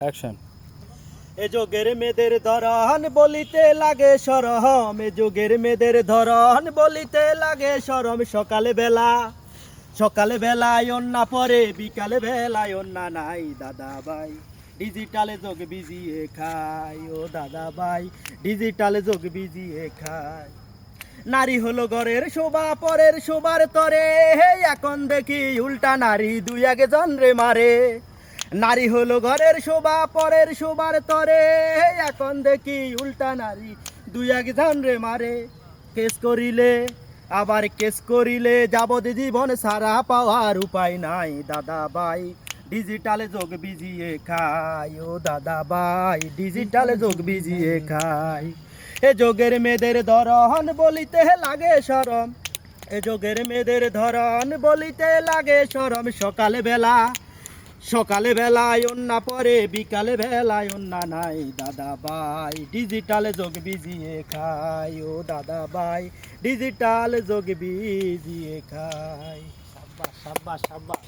Action. এ যোগের মেয়েদের ধরন বলিতে লাগে সরম, এ যোগের মেয়েদের ধরন বলিতে লাগে সরম। সকালে বেলায় অন্যা পরে, বিকালে বেলায় অন্যা নাই। দাদা ভাই ডিজিটালে যোগ বিজিয়ে খায়, ও দাদা ভাই ডিজিটালে যোগ বিজিয়ে খায়। নারী হলো ঘরের শোভা, পরের শোভার তরে, এখন দেখি উল্টা নারী দুই আগে জনরে মারে। নারী হলো ঘরের শোভা, পরের শোভার তরে, এখন দেখি উল্টা নারী দুই আগে জনরে মারে। কেস করিলে আবার কেস করিলে যাবতীয় জীবন সারা পাওয়ার উপায় নাই। দাদা ভাই ডিজিটালে যোগ বিজিয়ে খায়, ও দাদা ভাই ডিজিটালে যোগ বিজিয়ে খায়। এ যোগের মেয়েদের ধরন বলিতে লাগে শরম, এ যোগের মেয়েদের ধরন বলিতে লাগে শরম। সকালে বেলায় অন্যা পরে, বিকালে বেলায় অন্যা নাই। দাদা ভাই ডিজিটালে যোগ বিজিয়ে খায়, ও দাদা ভাই ডিজিটাল যোগ বিজিয়ে খায়। সাব্বাস সাব্বাস সাব্বাস।